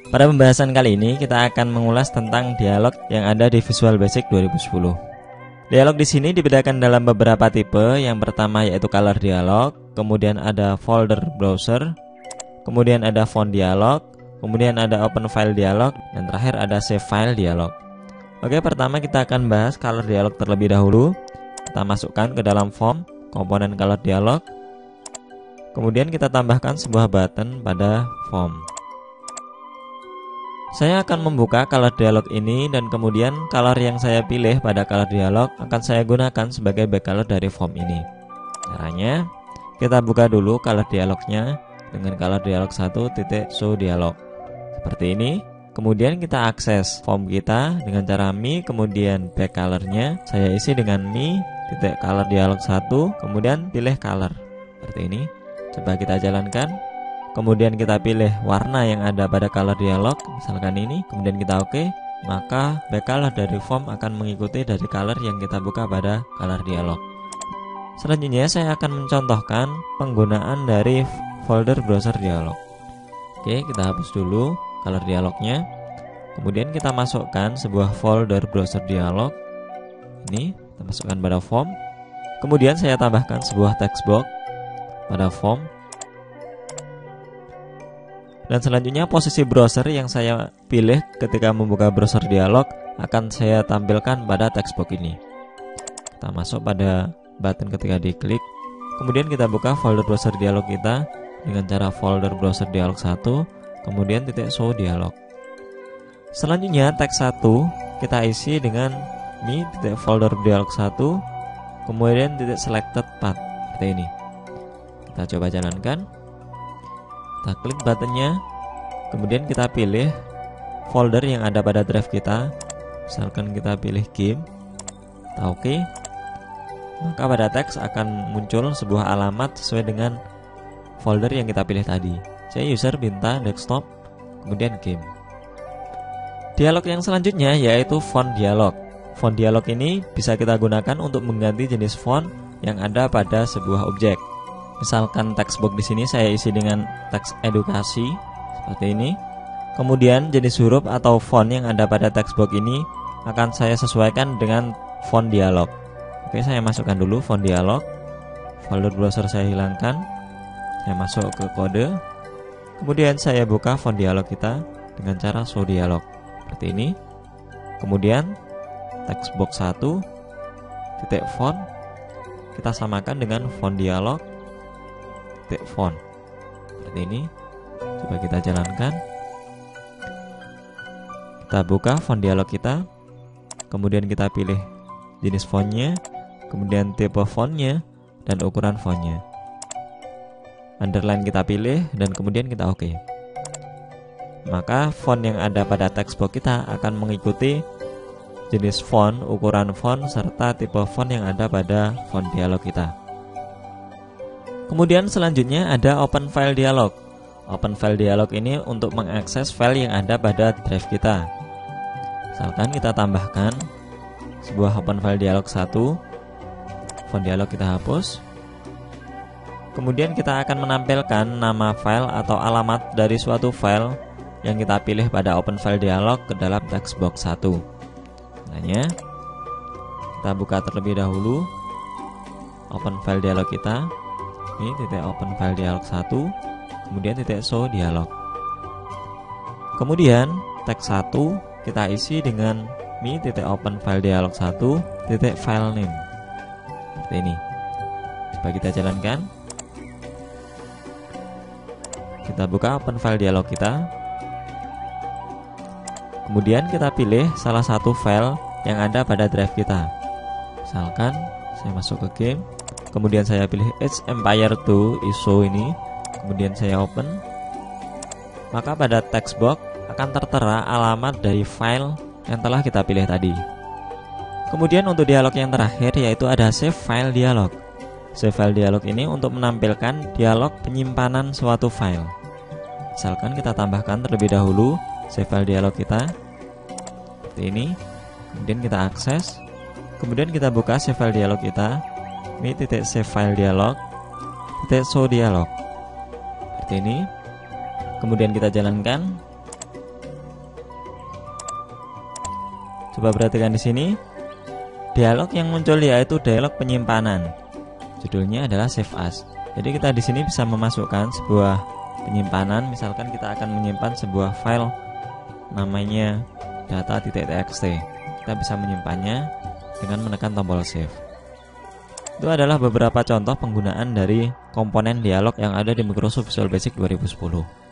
Pada pembahasan kali ini kita akan mengulas tentang dialog yang ada di Visual Basic 2010. Dialog di sini dibedakan dalam beberapa tipe. Yang pertama yaitu color dialog, kemudian ada folder browser, kemudian ada font dialog, kemudian ada open file dialog, dan terakhir ada save file dialog. Oke, pertama kita akan bahas color dialog terlebih dahulu. Kita masukkan ke dalam form komponen color dialog. Kemudian kita tambahkan sebuah button pada form. Saya akan membuka color dialog ini dan kemudian color yang saya pilih pada color dialog akan saya gunakan sebagai back color dari form ini. Caranya, kita buka dulu color dialognya dengan color dialog 1.show dialog. Seperti ini. Kemudian kita akses form kita dengan cara mi, kemudian back colornya saya isi dengan mi.color dialog 1, kemudian pilih color. Seperti ini. Coba kita jalankan. Kemudian kita pilih warna yang ada pada color dialog, misalkan ini, kemudian kita oke, maka back color dari form akan mengikuti dari color yang kita buka pada color dialog. Selanjutnya saya akan mencontohkan penggunaan dari folder browser dialog. Oke, kita hapus dulu color dialognya. Kemudian kita masukkan sebuah folder browser dialog. Ini kita masukkan pada form. Kemudian saya tambahkan sebuah text box pada form. Dan selanjutnya posisi browser yang saya pilih ketika membuka browser dialog akan saya tampilkan pada text box ini. Kita masuk pada button ketika diklik. Kemudian kita buka folder browser dialog kita dengan cara folder browser dialog 1, kemudian .show dialog. Selanjutnya teks 1 kita isi dengan mi.folder dialog 1, kemudian .selected path seperti ini. Kita coba jalankan. Kita klik buttonnya, kemudian kita pilih folder yang ada pada drive kita. Misalkan kita pilih game, kita oke. Maka pada teks akan muncul sebuah alamat sesuai dengan folder yang kita pilih tadi. Saya user Binta desktop, kemudian game. Dialog yang selanjutnya yaitu font dialog. Font dialog ini bisa kita gunakan untuk mengganti jenis font yang ada pada sebuah objek. Misalkan text box di sini saya isi dengan teks edukasi seperti ini. Kemudian jenis huruf atau font yang ada pada text box ini akan saya sesuaikan dengan font dialog. Oke, saya masukkan dulu font dialog. Folder browser saya hilangkan. Saya masuk ke kode. Kemudian saya buka font dialog kita dengan cara show dialog seperti ini. Kemudian text box 1 titik font kita samakan dengan font dialog font seperti ini. Coba kita jalankan. Kita buka font dialog kita, kemudian kita pilih jenis fontnya, kemudian tipe fontnya, dan ukuran fontnya. Underline kita pilih dan kemudian kita oke. Maka font yang ada pada text box kita akan mengikuti jenis font, ukuran font, serta tipe font yang ada pada font dialog kita. Kemudian selanjutnya ada open file dialog. Open file dialog ini untuk mengakses file yang ada pada drive kita. Misalkan kita tambahkan sebuah open file dialog 1, font dialog kita hapus. Kemudian kita akan menampilkan nama file atau alamat dari suatu file yang kita pilih pada open file dialog ke dalam text box 1. Caranya, kita buka terlebih dahulu open file dialog kita. Ini open file dialog 1, kemudian show dialog. Kemudian teks 1 kita isi dengan open file dialog 1 file name seperti ini. Coba kita jalankan. Kita buka open file dialog kita. Kemudian kita pilih salah satu file yang ada pada drive kita. Misalkan saya masuk ke game, kemudian saya pilih Age Empire 2 ISO ini, kemudian saya open. Maka pada text box akan tertera alamat dari file yang telah kita pilih tadi. Kemudian untuk dialog yang terakhir yaitu ada save file dialog. Save file dialog ini untuk menampilkan dialog penyimpanan suatu file. Misalkan kita tambahkan terlebih dahulu save file dialog kita seperti ini. Kemudian kita akses. Kemudian kita buka save file dialog kita. Mi.save file dialog .show dialog seperti ini. Kemudian kita jalankan. Coba perhatikan di sini. Dialog yang muncul yaitu dialog penyimpanan. Judulnya adalah Save As. Jadi kita di sini bisa memasukkan sebuah penyimpanan. Misalkan kita akan menyimpan sebuah file namanya data.txt. Kita bisa menyimpannya dengan menekan tombol save. Itu adalah beberapa contoh penggunaan dari komponen dialog yang ada di Microsoft Visual Basic 2010.